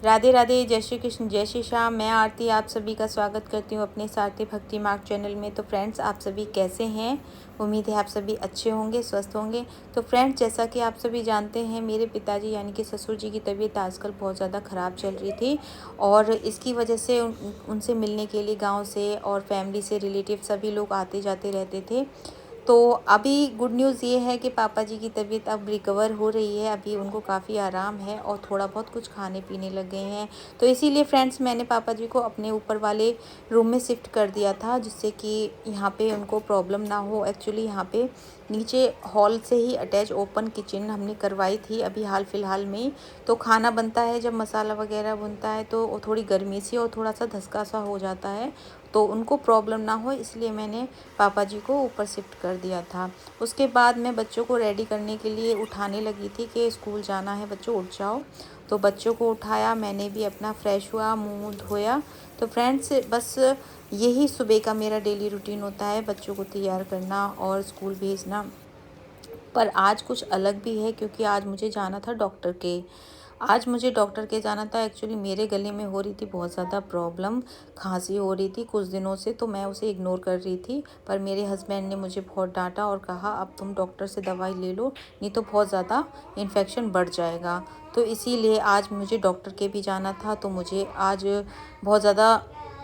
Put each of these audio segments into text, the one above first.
राधे राधे, जय श्री कृष्ण, जय श्री श्याम। मैं आरती आप सभी का स्वागत करती हूँ अपने सारथी भक्ति मार्ग चैनल में। तो फ्रेंड्स, आप सभी कैसे हैं? उम्मीद है आप सभी अच्छे होंगे, स्वस्थ होंगे। तो फ्रेंड्स, जैसा कि आप सभी जानते हैं, मेरे पिताजी यानी कि ससुर जी की तबीयत आजकल बहुत ज़्यादा ख़राब चल रही थी और इसकी वजह से उनसे मिलने के लिए गाँव से और फैमिली से रिलेटिव सभी लोग आते जाते रहते थे। तो अभी गुड न्यूज़ ये है कि पापा जी की तबीयत अब रिकवर हो रही है। अभी उनको काफ़ी आराम है और थोड़ा बहुत कुछ खाने पीने लग गए हैं। तो इसीलिए फ्रेंड्स, मैंने पापा जी को अपने ऊपर वाले रूम में शिफ्ट कर दिया था, जिससे कि यहाँ पे उनको प्रॉब्लम ना हो। एक्चुअली यहाँ पे नीचे हॉल से ही अटैच ओपन किचन हमने करवाई थी अभी हाल फिलहाल में। तो खाना बनता है, जब मसाला वगैरह बनता है तो वो थोड़ी गर्मी सी और थोड़ा सा धसका सा हो जाता है, तो उनको प्रॉब्लम ना हो इसलिए मैंने पापा जी को ऊपर शिफ्ट कर दिया था। उसके बाद मैं बच्चों को रेडी करने के लिए उठाने लगी थी कि स्कूल जाना है, बच्चों उठ जाओ। तो बच्चों को उठाया, मैंने भी अपना फ्रेश हुआ, मुंह धोया। तो फ्रेंड्स, बस यही सुबह का मेरा डेली रूटीन होता है, बच्चों को तैयार करना और स्कूल भेजना। पर आज कुछ अलग भी है, क्योंकि आज मुझे जाना था डॉक्टर के। आज मुझे डॉक्टर के जाना था। एक्चुअली मेरे गले में हो रही थी बहुत ज़्यादा प्रॉब्लम, खांसी हो रही थी कुछ दिनों से, तो मैं उसे इग्नोर कर रही थी। पर मेरे हस्बैंड ने मुझे बहुत डांटा और कहा अब तुम डॉक्टर से दवाई ले लो, नहीं तो बहुत ज़्यादा इन्फेक्शन बढ़ जाएगा। तो इसीलिए आज मुझे डॉक्टर के भी जाना था। तो मुझे आज बहुत ज़्यादा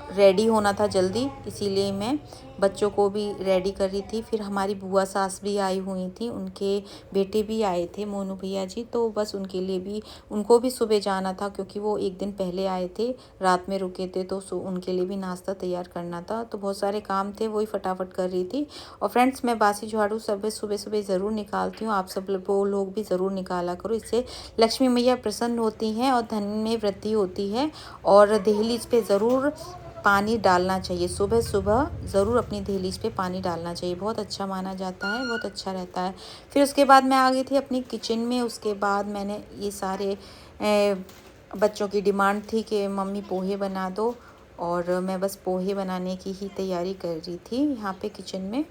रेडी होना था जल्दी, इसीलिए मैं बच्चों को भी रेडी कर रही थी। फिर हमारी बुआ सास भी आई हुई थी, उनके बेटे भी आए थे, मोनू भैया जी। तो बस उनके लिए भी, उनको भी सुबह जाना था, क्योंकि वो एक दिन पहले आए थे, रात में रुके थे। तो उनके लिए भी नाश्ता तैयार करना था। तो बहुत सारे काम थे, वही फटाफट कर रही थी। और फ्रेंड्स, मैं बासी झाड़ू सब सुबह सुबह ज़रूर निकालती हूँ। आप सब वो लोग भी ज़रूर निकाला करो, इससे लक्ष्मी मैया प्रसन्न होती हैं और धन में वृद्धि होती है। और दहलीज पे ज़रूर पानी डालना चाहिए, सुबह सुबह ज़रूर अपनी दहलीज पे पानी डालना चाहिए, बहुत अच्छा माना जाता है, बहुत अच्छा रहता है। फिर उसके बाद मैं आ गई थी अपनी किचन में। उसके बाद मैंने ये सारे बच्चों की डिमांड थी कि मम्मी पोहे बना दो, और मैं बस पोहे बनाने की ही तैयारी कर रही थी यहाँ पे किचन में।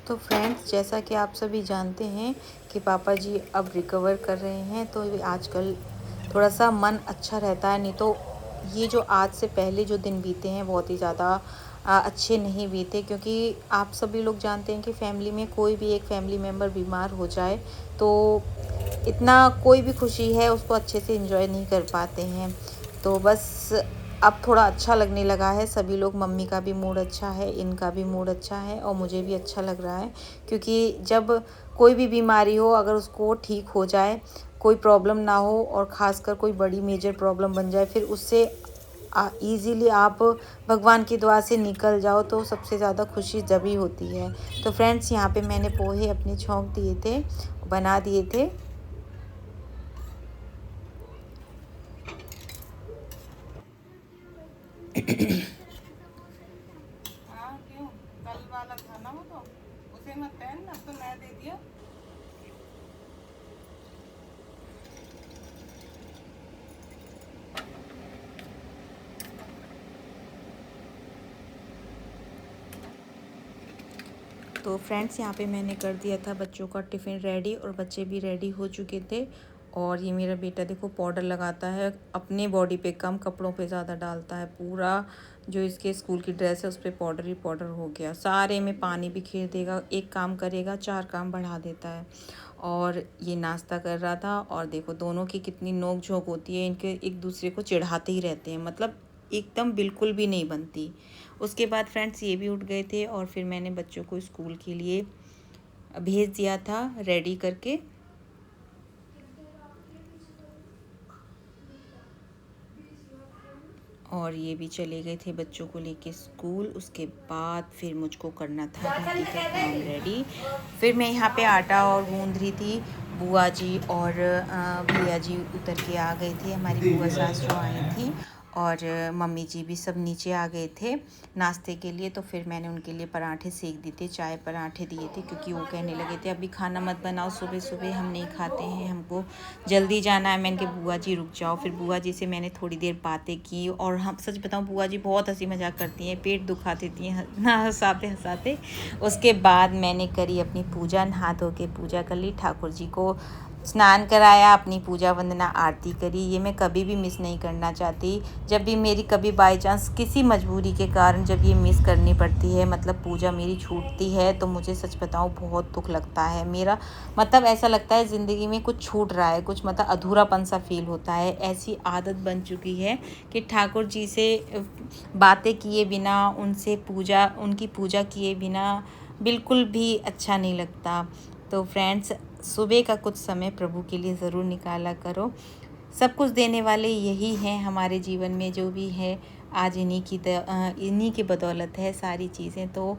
तो फ्रेंड्स, जैसा कि आप सभी जानते हैं कि पापा जी अब रिकवर कर रहे हैं, तो आजकल थोड़ा सा मन अच्छा रहता है। नहीं तो ये जो आज से पहले जो दिन बीते हैं बहुत ही ज़्यादा अच्छे नहीं बीते, क्योंकि आप सभी लोग जानते हैं कि फैमिली में कोई भी एक फैमिली मेम्बर बीमार हो जाए तो इतना कोई भी खुशी है उसको अच्छे से एंजॉय नहीं कर पाते हैं। तो बस अब थोड़ा अच्छा लगने लगा है, सभी लोग, मम्मी का भी मूड अच्छा है, इनका भी मूड अच्छा है और मुझे भी अच्छा लग रहा है। क्योंकि जब कोई भी बीमारी हो, अगर उसको ठीक हो जाए, कोई प्रॉब्लम ना हो और ख़ासकर कोई बड़ी मेजर प्रॉब्लम बन जाए, फिर उससे ईज़िली आप भगवान की दुआ से निकल जाओ, तो सबसे ज़्यादा खुशी जब ही होती है। तो फ्रेंड्स, यहाँ पे मैंने पोहे अपने छौंक दिए थे, बना दिए थे। हाँ, क्यों? कल वाला था ना वो, तो उसे मत पहन, अब तो नया दे दिया। तो फ्रेंड्स, यहाँ पे मैंने कर दिया था बच्चों का टिफ़िन रेडी और बच्चे भी रेडी हो चुके थे। और ये मेरा बेटा देखो पाउडर लगाता है, अपने बॉडी पे कम, कपड़ों पे ज़्यादा डालता है। पूरा जो इसके स्कूल की ड्रेस है उस पर पाउडर ही पाउडर हो गया, सारे में पानी बिखेर देगा, एक काम करेगा चार काम बढ़ा देता है। और ये नाश्ता कर रहा था, और देखो दोनों की कितनी नोक झोंक होती है, इनके एक दूसरे को चिढ़ाते ही रहते हैं, मतलब एकदम बिल्कुल भी नहीं बनती। उसके बाद फ्रेंड्स, ये भी उठ गए थे और फिर मैंने बच्चों को स्कूल के लिए भेज दिया था रेडी करके। और ये भी चले गए थे बच्चों को लेके स्कूल। उसके बाद फिर मुझको करना था बाकी का काम रेडी। फिर मैं यहाँ पे आटा और गूंद रही थी। बुआ जी और भैया जी उतर के आ गए थे, हमारी बुआ सास जो आई थी। और मम्मी जी भी सब नीचे आ गए थे नाश्ते के लिए। तो फिर मैंने उनके लिए पराठे सेक दिए थे, चाय पराठे दिए थे, क्योंकि वो कहने लगे थे अभी खाना मत बनाओ, सुबह सुबह हम नहीं खाते हैं, हमको जल्दी जाना है। मैंने कहा बुआ जी रुक जाओ। फिर बुआ जी से मैंने थोड़ी देर बातें की, और हम सच बताऊं बुआ जी बहुत हंसी मजाक करती हैं, पेट दुखा देती हैं ना हंसाते हंसाते। उसके बाद मैंने करी अपनी पूजा, नहा धो के पूजा कर ली, ठाकुर जी को स्नान कराया, अपनी पूजा वंदना आरती करी। ये मैं कभी भी मिस नहीं करना चाहती। जब भी मेरी कभी बाई चांस किसी मजबूरी के कारण जब ये मिस करनी पड़ती है, मतलब पूजा मेरी छूटती है, तो मुझे सच बताऊं बहुत दुख लगता है। मेरा मतलब ऐसा लगता है ज़िंदगी में कुछ छूट रहा है, कुछ मतलब अधूरापन सा फील होता है। ऐसी आदत बन चुकी है कि ठाकुर जी से बातें किए बिना, उनकी पूजा किए बिना बिल्कुल भी अच्छा नहीं लगता। तो फ्रेंड्स, सुबह का कुछ समय प्रभु के लिए ज़रूर निकाला करो। सब कुछ देने वाले यही हैं हमारे जीवन में, जो भी है आज इन्हीं की बदौलत है सारी चीज़ें। तो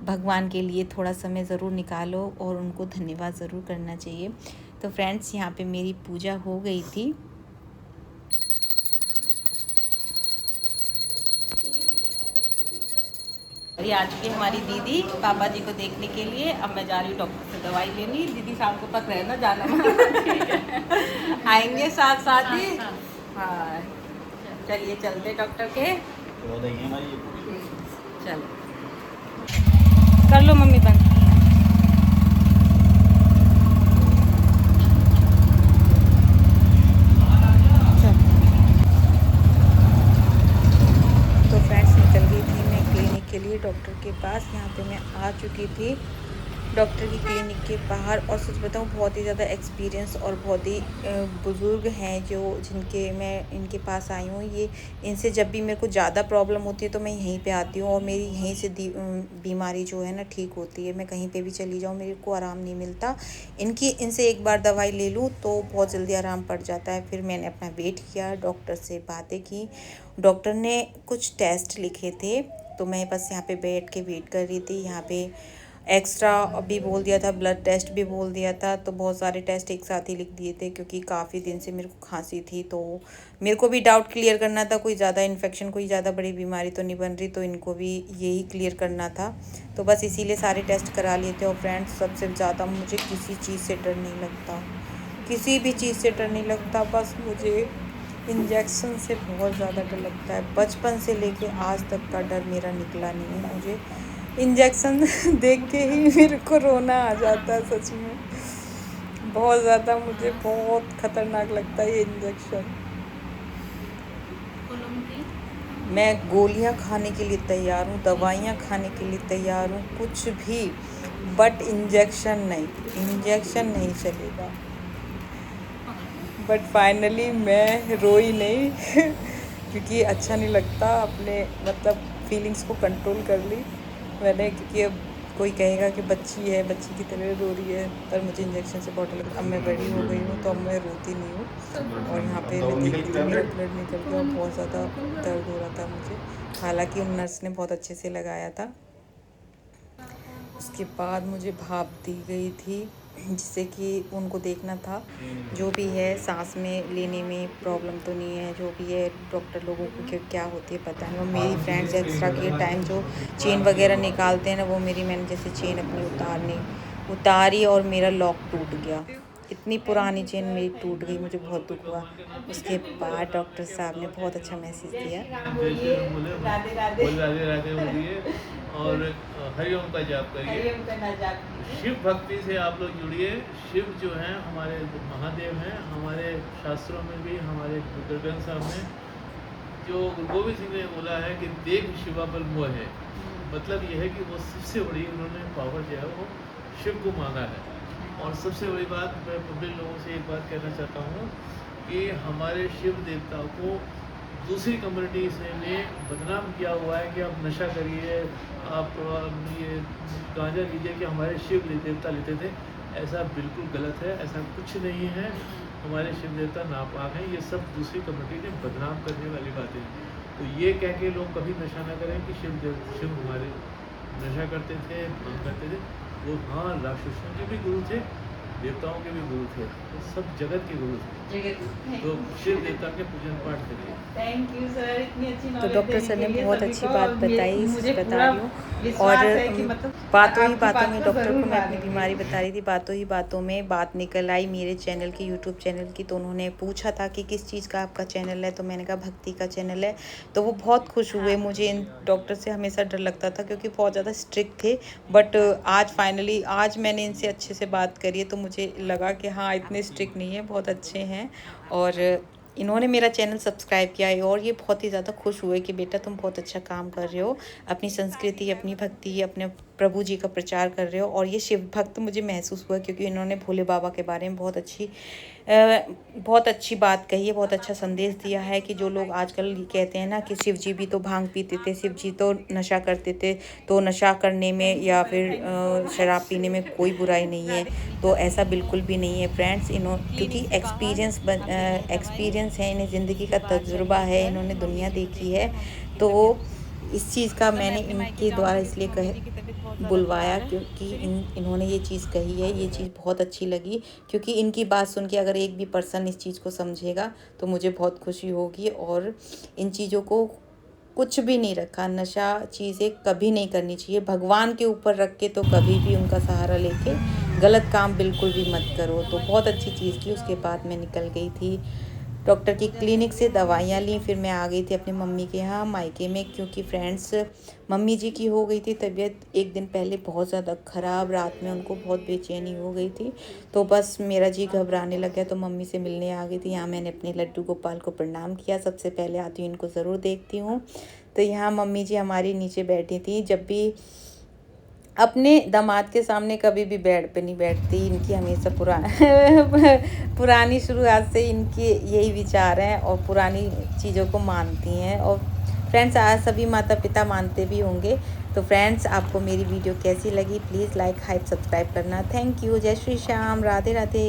भगवान के लिए थोड़ा समय ज़रूर निकालो और उनको धन्यवाद ज़रूर करना चाहिए। तो फ्रेंड्स, यहाँ पे मेरी पूजा हो गई थी। ये आ चुकी हमारी दीदी पापा जी को देखने के लिए। अब मैं जा रही हूँ डॉक्टर से दवाई लेनी। दीदी शाम को तक रहना, जाना ठीक है। आएंगे साथ साथ ही। हाँ चलिए चलते डॉक्टर के। चलो कर लो मम्मी बंद। तो फ्रेंड्स, निकल गई थी मैं क्लिनिक के लिए डॉक्टर के पास। यहाँ पे मैं आ चुकी थी डॉक्टर की क्लिनिक के बाहर। और सच बताऊँ बहुत ही ज़्यादा एक्सपीरियंस और बहुत ही बुज़ुर्ग हैं जो मैं इनके पास आई हूँ। ये इनसे जब भी मेरे को ज़्यादा प्रॉब्लम होती है तो मैं यहीं पे आती हूँ, और मेरी यहीं से बीमारी जो है ना ठीक होती है। मैं कहीं पे भी चली जाऊँ मेरे को आराम नहीं मिलता। इनसे एक बार दवाई ले लूँ तो बहुत जल्दी आराम पड़ जाता है। फिर मैंने अपना वेट किया, डॉक्टर से बातें की। डॉक्टर ने कुछ टेस्ट लिखे थे, तो मैं बस यहाँ पे बैठ के वेट कर रही थी। यहाँ पे एक्स्ट्रा भी बोल दिया था, ब्लड टेस्ट भी बोल दिया था, तो बहुत सारे टेस्ट एक साथ ही लिख दिए थे, क्योंकि काफ़ी दिन से मेरे को खांसी थी। तो मेरे को भी डाउट क्लियर करना था, कोई ज़्यादा इन्फेक्शन, कोई ज़्यादा बड़ी बीमारी तो नहीं बन रही, तो इनको भी यही क्लियर करना था। तो बस इसीलिए सारे टेस्ट करा लिए थे। और फ्रेंड्स, सबसे ज़्यादा मुझे किसी चीज़ से डर नहीं लगता, किसी भी चीज़ से डर नहीं लगता। बस मुझे इंजेक्शन से बहुत ज़्यादा डर लगता है। बचपन से लेके आज तक का डर मेरा निकला नहीं है। मुझे इंजेक्शन देख के ही मेरे को रोना आ जाता है, सच में बहुत ज़्यादा मुझे बहुत ख़तरनाक लगता है ये इंजेक्शन। मैं गोलियां खाने के लिए तैयार हूँ, दवाइयाँ खाने के लिए तैयार हूँ, कुछ भी, बट इंजेक्शन नहीं, इंजेक्शन नहीं चलेगा। बट फाइनली मैं रोई नहीं क्योंकि अच्छा नहीं लगता, अपने मतलब फीलिंग्स को कंट्रोल कर ली मैंने, क्योंकि अब कोई कहेगा कि बच्ची है, बच्ची की तरह रो रही है, पर मुझे इंजेक्शन से बहुत लगता है। अब मैं बड़ी हो गई हूँ तो अब मैं रोती नहीं हूँ। और यहाँ पे मैं देख रही थी मेरा ब्लड निकल गया और बहुत ज़्यादा दर्द हो रहा था मुझे, हालांकि उन नर्स ने बहुत अच्छे से लगाया था। उसके बाद मुझे भाप दी गई थी, जिससे कि उनको देखना था जो भी है सांस में लेने में प्रॉब्लम तो नहीं है, जो भी है डॉक्टर लोगों को क्या होती है पता नहीं। और मेरी फ्रेंड्स एक्स्ट्रा के टाइम जो चेन वगैरह निकालते हैं ना, वो मैंने जैसे चेन अपनी उतारी और मेरा लॉक टूट गया। इतनी पुरानी चेन मेरी टूट गई, मुझे बहुत दुख हुआ। उसके बाद डॉक्टर साहब ने बहुत अच्छा मैसेज दिया, राधे राधे राधे राधे बोलिए और हरिओम का जाप करिए। शिव भक्ति से आप लोग जुड़िए। शिव जो हैं हमारे महादेव हैं, हमारे शास्त्रों में भी, हमारे गुरु ग्रंथ साहब में जो गुरु गोविंद सिंह ने बोला है कि देख शिवा पर मोह है, मतलब यह है कि वो सबसे बड़ी उन्होंने पावर जो है वो शिव को मांगा है। और सबसे बड़ी बात मैं पब्लिक लोगों से एक बात कहना चाहता हूँ कि हमारे शिव देवता को दूसरी कम्युनिटी ने बदनाम किया हुआ है कि आप नशा करिए, आप ये गांजा लीजिए, कि हमारे शिव देवता लेते थे। ऐसा बिल्कुल गलत है, ऐसा कुछ नहीं है। हमारे शिव देवता नापाक हैं, ये सब दूसरी कम्युनिटी ने बदनाम करने वाली बातें हैं। तो ये कह के लोग कभी नशा ना करें कि शिव हमारे नशा करते थे, भांग करते थे। वो हाँ, राक्षसों के भी गुरु थे, देवताओं के भी गुरु थे, तो सब जगत के गुरु थे। तो शिव देवता के पूजन पाठ करिए। थैंक यू सर, इतनी अच्छी तो नॉलेज डॉक्टर सर देने ने के लिए बहुत सभी अच्छी को। बात और बताई, मुझे बता पूरा रही हूँ। विश्वास और है कि मतलब बातों ही आपकी बातों बात में को डॉक्टर ज़रूर को मैं अपनी मानेंगे। बीमारी बता रही थी, बातों ही बातों में बात निकल आई मेरे चैनल की, यूट्यूब चैनल की। तो उन्होंने पूछा था कि किस चीज़ का आपका चैनल है, तो मैंने कहा भक्ति का चैनल है। तो वो बहुत खुश हुए। मुझे इन डॉक्टर से हमेशा डर लगता था क्योंकि बहुत ज़्यादा स्ट्रिक्ट थे, बट आज फाइनली आज मैंने इनसे अच्छे से बात करी है, तो मुझे लगा कि हाँ इतने स्ट्रिक्ट नहीं है, बहुत अच्छे हैं। और इन्होंने मेरा चैनल सब्सक्राइब किया है और ये बहुत ही ज़्यादा खुश हुए कि बेटा तुम बहुत अच्छा काम कर रहे हो, अपनी संस्कृति, अपनी भक्ति, अपने प्रभु जी का प्रचार कर रहे हो। और ये शिव भक्त मुझे महसूस हुआ क्योंकि इन्होंने भोले बाबा के बारे में बहुत अच्छी बात कही है, बहुत अच्छा संदेश दिया है कि जो लोग आजकल कहते हैं ना कि शिव जी भी तो भांग पीते थे, शिव जी तो नशा करते थे, तो नशा करने में या फिर शराब पीने में कोई बुराई नहीं है। तो ऐसा बिल्कुल भी नहीं है फ्रेंड्स। क्योंकि एक्सपीरियंस है इन्हें, ज़िंदगी का तजुर्बा है, इन्होंने दुनिया देखी है। तो इस चीज़ का मैंने इनके द्वारा इसलिए बुलवाया क्योंकि इन्होंने ये चीज़ कही है, ये चीज़ बहुत अच्छी लगी। क्योंकि इनकी बात सुन के अगर एक भी पर्सन इस चीज़ को समझेगा तो मुझे बहुत खुशी होगी। और इन चीज़ों को कुछ भी नहीं रखा, नशा चीज़ें कभी नहीं करनी चाहिए, भगवान के ऊपर रख के तो कभी भी उनका सहारा लेके गलत काम बिल्कुल भी मत करो। तो बहुत अच्छी चीज़ की। उसके बाद मैं निकल गई थी डॉक्टर की क्लिनिक से, दवाइयाँ ली, फिर मैं आ गई थी अपनी मम्मी के यहाँ मायके में। क्योंकि फ्रेंड्स मम्मी जी की हो गई थी तबीयत एक दिन पहले बहुत ज़्यादा ख़राब, रात में उनको बहुत बेचैनी हो गई थी। तो बस मेरा जी घबराने लग गया, तो मम्मी से मिलने आ गई थी। यहाँ मैंने अपने लड्डू गोपाल को प्रणाम किया, सबसे पहले आती हूँ इनको ज़रूर देखती हूँ। तो यहाँ मम्मी जी हमारी नीचे बैठी थी, जब भी अपने दामाद के सामने कभी भी बेड पे नहीं बैठती। इनकी हमेशा पुरानी शुरुआत से इनके यही विचार हैं और पुरानी चीज़ों को मानती हैं। और फ्रेंड्स आज सभी माता पिता मानते भी होंगे। तो फ्रेंड्स आपको मेरी वीडियो कैसी लगी, प्लीज़ लाइक, हाइप, सब्सक्राइब करना। Thank you. जय श्री श्याम, राधे राधे।